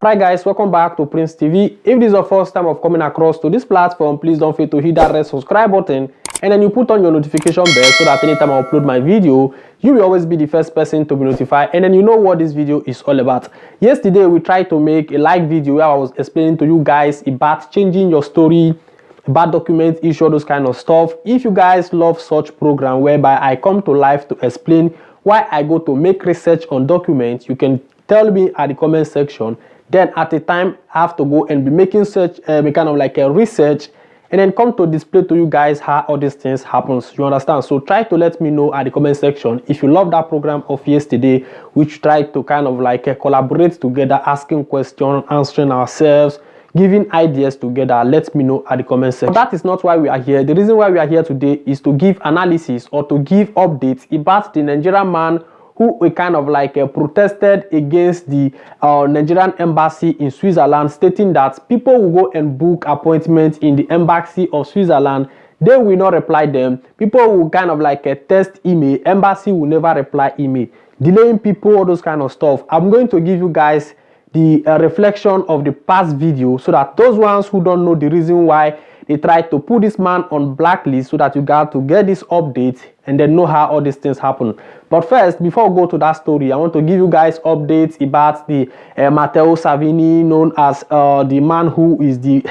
Alright guys, welcome back to Prince TV. If this is your first time of coming across to this platform, please don't forget to hit that red subscribe button and then you put on your notification bell so that anytime I upload my video, you will always be the first person to be notified and then you know what this video is all about. Yesterday we tried to make a live video where I was explaining to you guys about changing your story, about document issue, those kind of stuff. If you guys love such program whereby I come to live to explain why I go to make research on documents, you can tell me at the comment section. Then at the time I have to go and be making such kind of like a research and then come to display to you guys how all these things happens. You understand? So try to let me know at the comment section if you love that program of yesterday, which tried to kind of like collaborate together, asking questions, answering ourselves, giving ideas together. Let me know at the comment section. But that is not why we are here. The reason why we are here today is to give analysis or to give updates about the Nigerian man who we kind of like protested against the Nigerian embassy in Switzerland, stating that people will go and book appointments in the embassy of Switzerland. They will not reply them. People will kind of like test email. Embassy will never reply email. Delaying people, all those kind of stuff. I'm going to give you guys the reflection of the past video so that those ones who don't know the reason why they tried to put this man on blacklist, so that you got to get this update and then know how all these things happen. But first, before we go to that story, I want to give you guys updates about the Matteo Salvini, known as the man who is the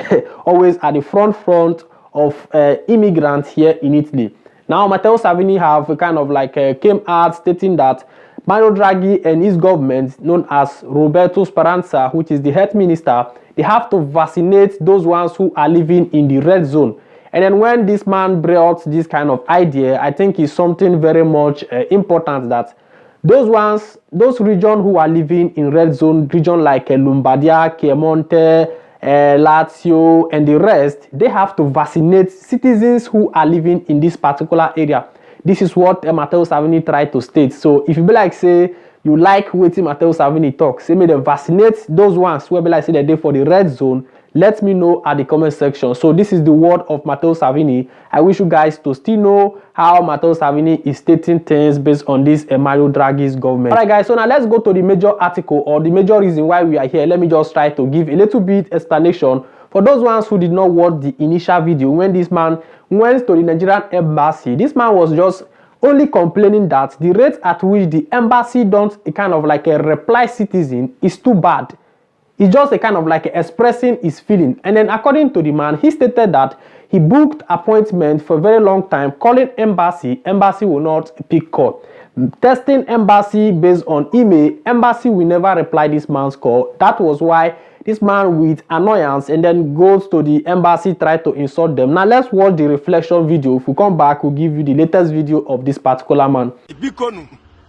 always at the front of immigrants here in Italy. Now, Matteo Salvini have kind of like came out stating that Mario Draghi and his government, known as Roberto Speranza, which is the health minister, they have to vaccinate those ones who are living in the red zone. And then when this man brought this kind of idea, I think it's something very much important that those regions who are living in red zone, region like Lombardia, Piemonte, Lazio, and the rest, they have to vaccinate citizens who are living in this particular area. This is what Matteo Salvini tried to state. So if you be like say you like waiting Matteo Salvini talk, say me they vaccinate those ones who be like say they're for the red zone, let me know at the comment section. So this is the word of Matteo Salvini. I wish you guys to still know how Matteo Salvini is stating things based on this Mario Draghi's government. Alright guys, so now let's go to the major article or the major reason why we are here. Let me just try to give a little bit explanation for those ones who did not watch the initial video when this man went to the Nigerian embassy. This man was just only complaining that the rate at which the embassy don't kind of like a reply citizen is too bad. It's just a kind of like expressing his feeling. And then according to the man, he stated that he booked appointment for a very long time, calling embassy will not pick call. Testing embassy based on email, embassy will never reply this man's call. That was why this man with annoyance and then goes to the embassy, try to insult them. Now let's watch the reflection video. If we come back, we'll give you the latest video of this particular man.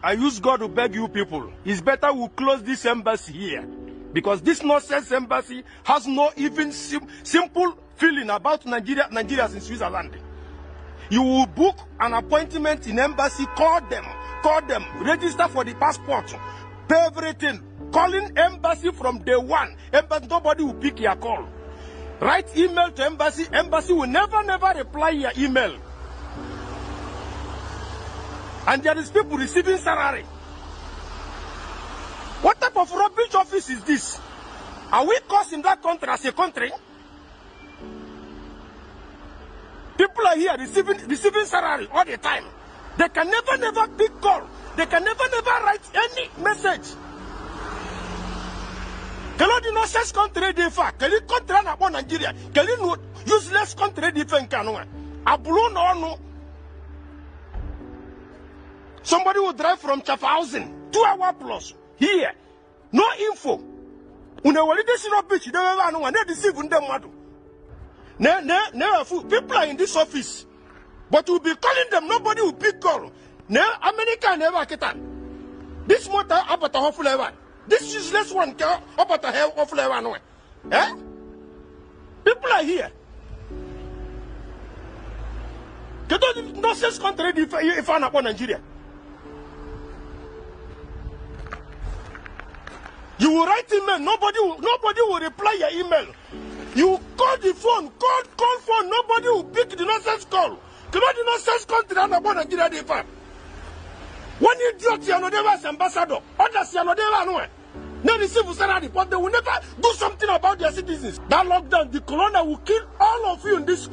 I use God to beg you people. It's better we close this embassy here. Because this nonsense embassy has no even simple feeling about Nigerians in Switzerland. You will book an appointment in embassy, call them, register for the passport, pay everything. Calling embassy from day one, embassy, nobody will pick your call. Write email to embassy, embassy will never reply your email. And there is people receiving salary. What type of rubbish office is this? Are we causing that country as a country? People are here receiving salary all the time. They can never pick call. They can never write any message. Can you nonsense country de fact? Can you country na bon Nigeria? Can you useless country de fact kanwa? Abulu no. Somebody will drive from Schaffhausen 2 hours plus here. No info. Beach, they deceive them. People are in this office, but we'll be calling them. Nobody will pick call. America never get on. This motor up at the whole level. This useless one up at the hell of level. Eh? People are here. Can nonsense country if I'm not Nigeria? You will write email, nobody will reply your email. You call the phone, call phone, nobody will pick the nonsense call. Cannot the nonsense country and about Nigeria they One idiot, you know, they was ambassador. Others, you know, they were nowhere. They receive salary, but they will never do something about their citizens. That lockdown, the corona will kill all of you in this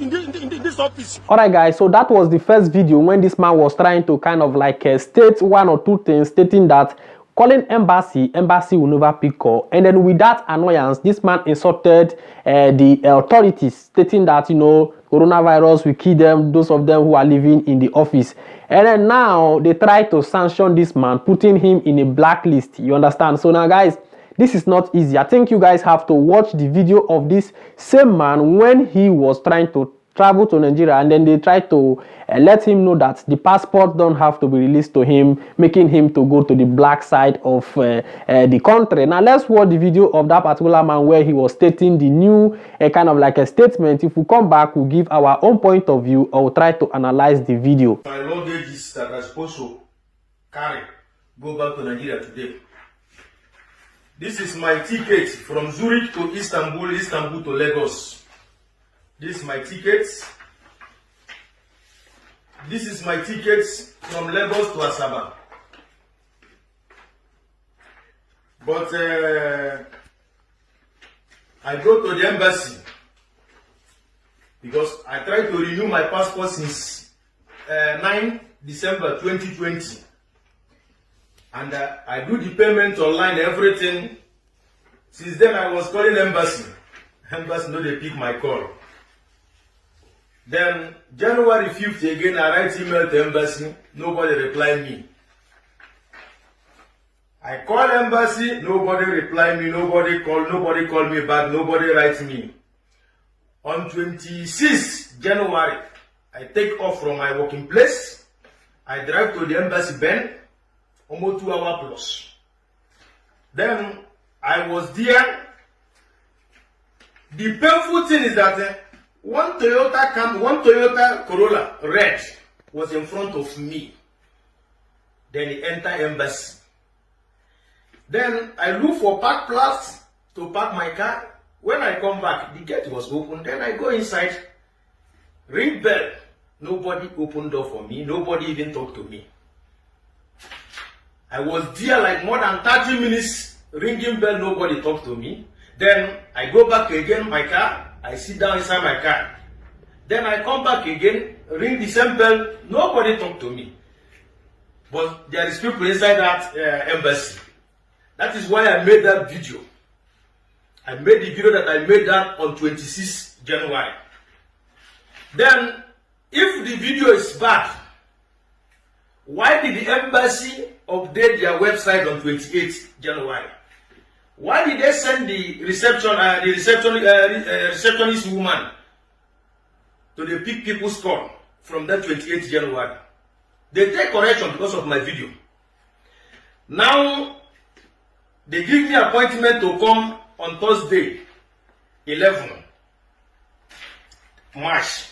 office. Alright guys, so that was the first video when this man was trying to kind of like state one or two things, stating that calling embassy will never pick call. And then with that annoyance, this man insulted the authorities, stating that, you know, coronavirus will kill them, those of them who are living in the office. And then now they try to sanction this man, putting him in a blacklist. You understand? So now guys, this is not easy. I think you guys have to watch the video of this same man when he was trying to travel to Nigeria, and then they try to let him know that the passport don't have to be released to him, making him to go to the black side of the country. Now let's watch the video of that particular man where he was stating the new kind of like a statement. If we come back, we'll give our own point of view, or we'll try to analyze the video. My luggage is that I'm supposed to carry, go back to Nigeria today. This is my ticket from Zurich to Istanbul, Istanbul to Lagos. This is my ticket. This is my ticket from Lagos to Asaba. But I go to the embassy because I tried to renew my passport since 9 December 2020. And I do the payment online, everything. Since then I was calling embassy. Embassy no, they pick my call. Then January 5th again, I write email to embassy, nobody reply me. I call embassy, nobody reply me, nobody call me back, nobody write me. On 26th January, I take off from my working place. I drive to the embassy Ben, almost 2 hours plus. Then I was there. The painful thing is that one Toyota Corolla red was in front of me. Then he entered embassy. Then I look for park place to park my car. When I come back, the gate was open. Then I go inside, ring bell. Nobody opened door for me. Nobody even talked to me. I was there like more than 30 minutes, ringing bell. Nobody talked to me. Then I go back again, my car. I sit down inside my car. Then I come back again, ring the same bell. Nobody talk to me. But there is people inside that embassy. That is why I made that video. I made the video that I made that on 26 January. Then, if the video is bad, why did the embassy update their website on 28 January? Why did they send the receptionist woman to the pick people's call from that 28th January? They take correction because of my video. Now, they give me appointment to come on Thursday, 11 March,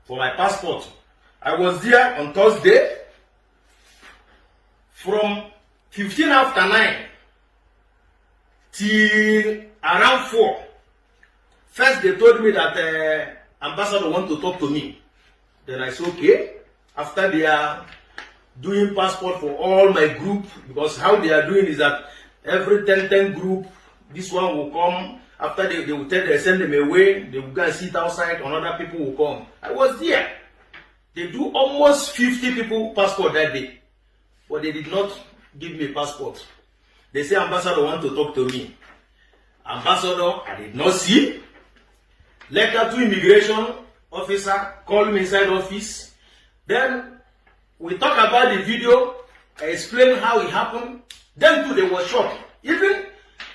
for my passport. I was there on Thursday from 15 after 9 till around 4. First they told me that ambassador want to talk to me. Then I said okay. After they are doing passport for all my group, because how they are doing is that every 10 group, this one will come. After they will tell, they send them away. They will go and sit outside. Another people will come. I was there. They do almost 50 people passport that day, but they did not give me a passport. They say ambassador want to talk to me. Ambassador, I did not see. Letter to immigration officer, call me inside office. Then we talk about the video. I explain how it happened. Then too they were shocked. Even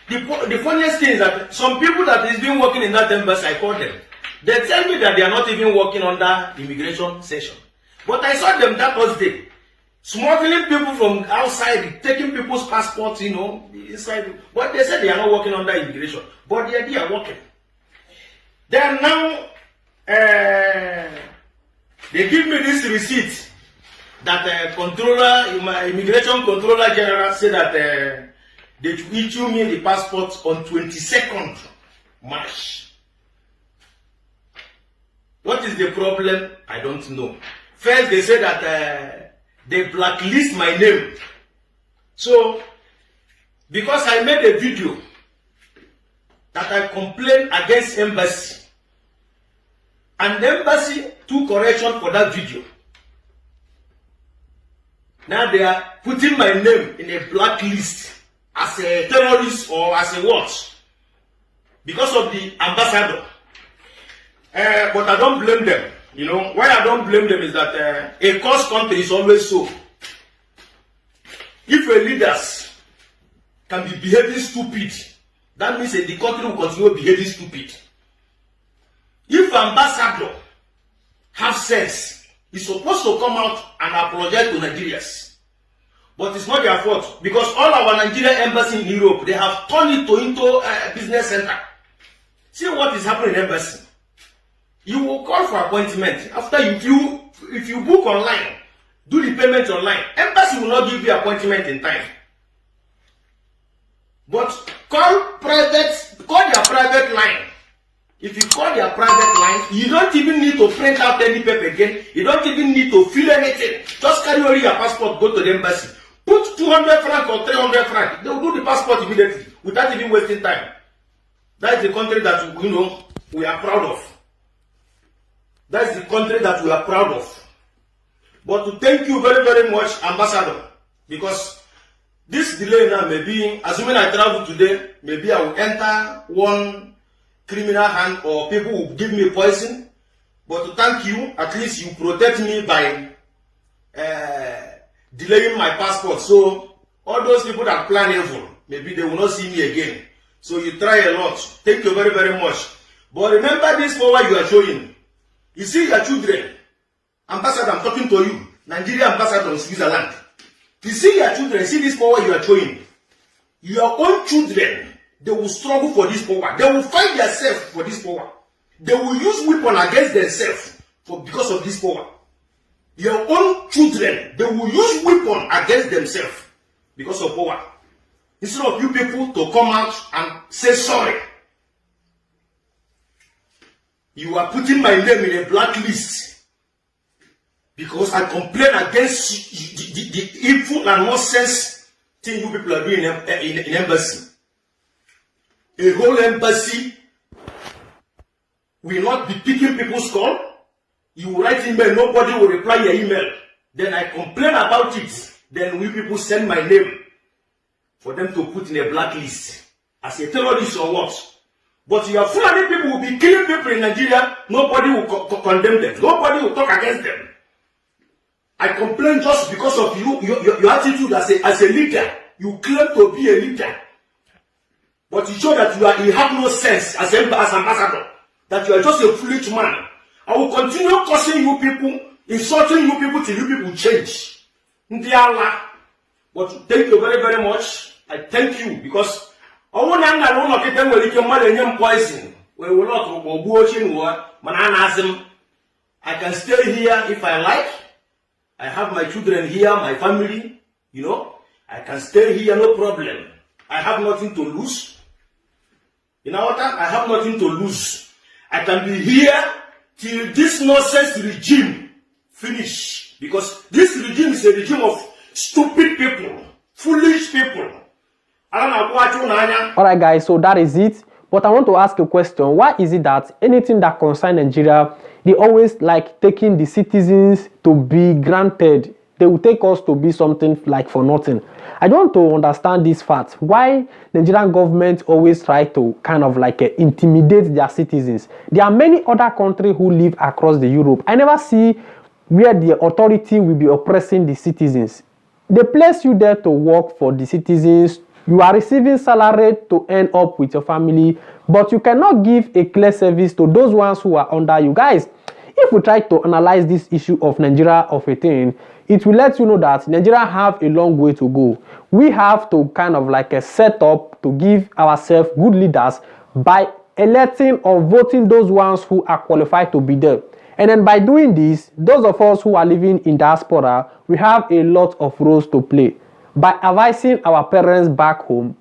the funniest thing is that some people that is been working in that embassy, I called them. They tell me that they are not even working under immigration session. But I saw them that Thursday, smuggling people from outside, taking people's passports, you know, inside. But they said they are not working under immigration. But they are working. Then now, they give me this receipt that immigration controller general said that they issue me the passport on 22nd March. What is the problem? I don't know. First, they say that they blacklist my name. So, because I made a video that I complained against embassy, and the embassy took correction for that video. Now they are putting my name in a blacklist as a terrorist or as a what? Because of the ambassador. But I don't blame them. You know, why I don't blame them is that a cursed country is always so. If a leaders can be behaving stupid, that means the country will continue behaving stupid. If ambassador have sense, he's supposed to come out and apologize to Nigerians. But it's not their fault, because all our Nigerian embassy in Europe, they have turned it into a business center. See what is happening in embassy. You will call for appointment. After if you book online, do the payment online, embassy will not give you appointment in time. But call their private line. If you call their private line, you don't even need to print out any paper again. You don't even need to fill anything. Just carry only your passport, go to the embassy. Put 200 francs or 300 francs. They will do the passport immediately without even wasting time. That is the country that we are proud of. That is the country that we are proud of. But to thank you very, very much, Ambassador, because this delay now may be, assuming I travel today, maybe I will enter one criminal hand or people will give me poison. But to thank you, at least you protect me by delaying my passport. So all those people that plan evil, maybe they will not see me again. So you try a lot. Thank you very, very much. But remember this power you are showing. You see your children. Ambassador, I'm talking to you. Nigeria ambassador in Switzerland. You see your children, see this power you are showing. Your own children, they will struggle for this power. They will fight themselves for this power. They will use weapon against themselves because of this power. Your own children, they will use weapon against themselves because of power. Instead of you people to come out and say sorry. You are putting my name in a blacklist because I complain against the evil and nonsense thing you people are doing in embassy. A whole embassy will not be picking people's call. You will write email, nobody will reply your email. Then I complain about it. Then we people send my name for them to put in a blacklist as a terrorist or what. But your Fulani people will be killing people in Nigeria. Nobody will condemn them. Nobody will talk against them. I complain just because of your attitude as a leader. You claim to be a leader. But you show that you have no sense as ambassador. That you are just a foolish man. I will continue cursing you people, insulting you people till you people change. But thank you very, very much. I thank you because I can stay here if I like. I have my children here, my family, I can stay here, no problem. I have nothing to lose. You know what? I have nothing to lose. I can be here till this nonsense regime finish. Because this regime is a regime of stupid people, foolish people. Alright guys, so that is it. But I want to ask a question. Why is it that anything that concerns Nigeria, they always like taking the citizens to be granted? They will take us to be something like for nothing. I don't want to understand this fact. Why Nigerian government always try to kind of like intimidate their citizens? There are many other countries who live across the Europe. I never see where the authority will be oppressing the citizens. They place you there to work for the citizens. You are receiving salary to end up with your family, but you cannot give a clear service to those ones who are under you. Guys, if we try to analyze this issue of Nigeria of a thing, it will let you know that Nigeria have a long way to go. We have to kind of like a setup to give ourselves good leaders by electing or voting those ones who are qualified to be there. And then by doing this, those of us who are living in diaspora, we have a lot of roles to play. By advising our parents back home,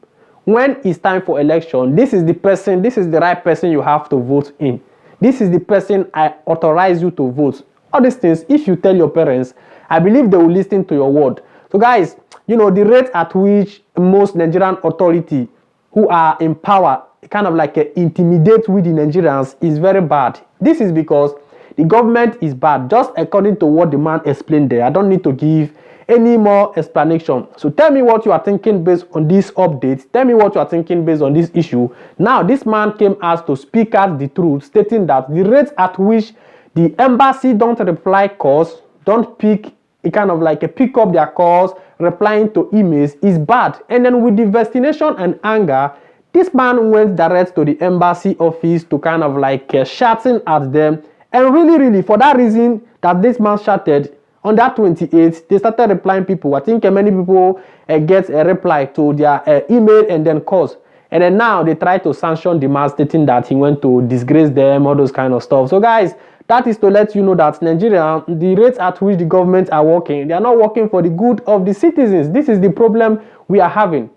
when it's time for election, this is the person, this is the right person you have to vote in. This is the person I authorize you to vote. All these things, if you tell your parents, I believe they will listen to your word. So guys, you know, the rate at which most Nigerian authority who are in power kind of like intimidate with the Nigerians is very bad. This is because the government is bad, just according to what the man explained there. I don't need to give any more explanation. So tell me what you are thinking based on this update. Tell me what you are thinking based on this issue. Now, this man came as to speak out the truth, stating that the rate at which the embassy don't reply calls, don't pick, it kind of like pick up their calls, replying to emails is bad. And then with the vaccination and anger, this man went direct to the embassy office to kind of like shouting at them. And really, for that reason that this man shouted, on that 28th, they started replying people. I think many people get a reply to their email and then calls. And then now they try to sanction the man, stating that he went to disgrace them, all those kind of stuff. So guys, that is to let you know that Nigeria, the rates at which the government are working, they are not working for the good of the citizens. This is the problem we are having.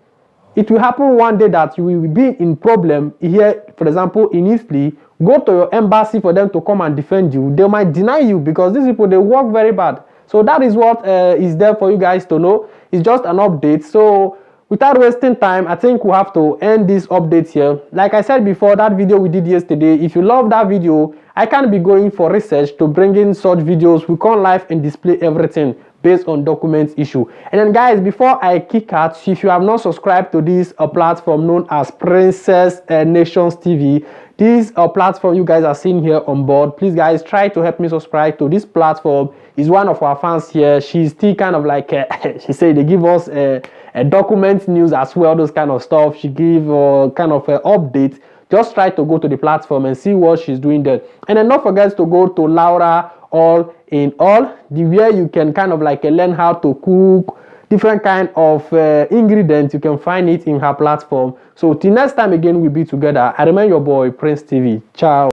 It will happen one day that you will be in problem here, for example, in Italy. Go to your embassy for them to come and defend you. They might deny you because these people, they work very bad. So that is what is there for you guys to know. It's just an update. So without wasting time, I think we have to end this update here. Like I said before, that video we did yesterday, if you love that video, I can be going for research to bring in such videos. We come live and display everything based on documents issue. And then guys, before I kick out, if you have not subscribed to this platform known as Princess Nations TV, this platform you guys are seeing here on board, please guys try to help me subscribe to this platform. Is one of our fans here. She's still kind of like she said they give us a document news as well, those kind of stuff. She give kind of update. Just try to go to the platform and see what she's doing there. And then don't forget to go to Laura All in All, where you can kind of like learn how to cook different kind of ingredients. You can find it in her platform. So till next time again, we'll be together. I remain your boy Prince TV. Ciao.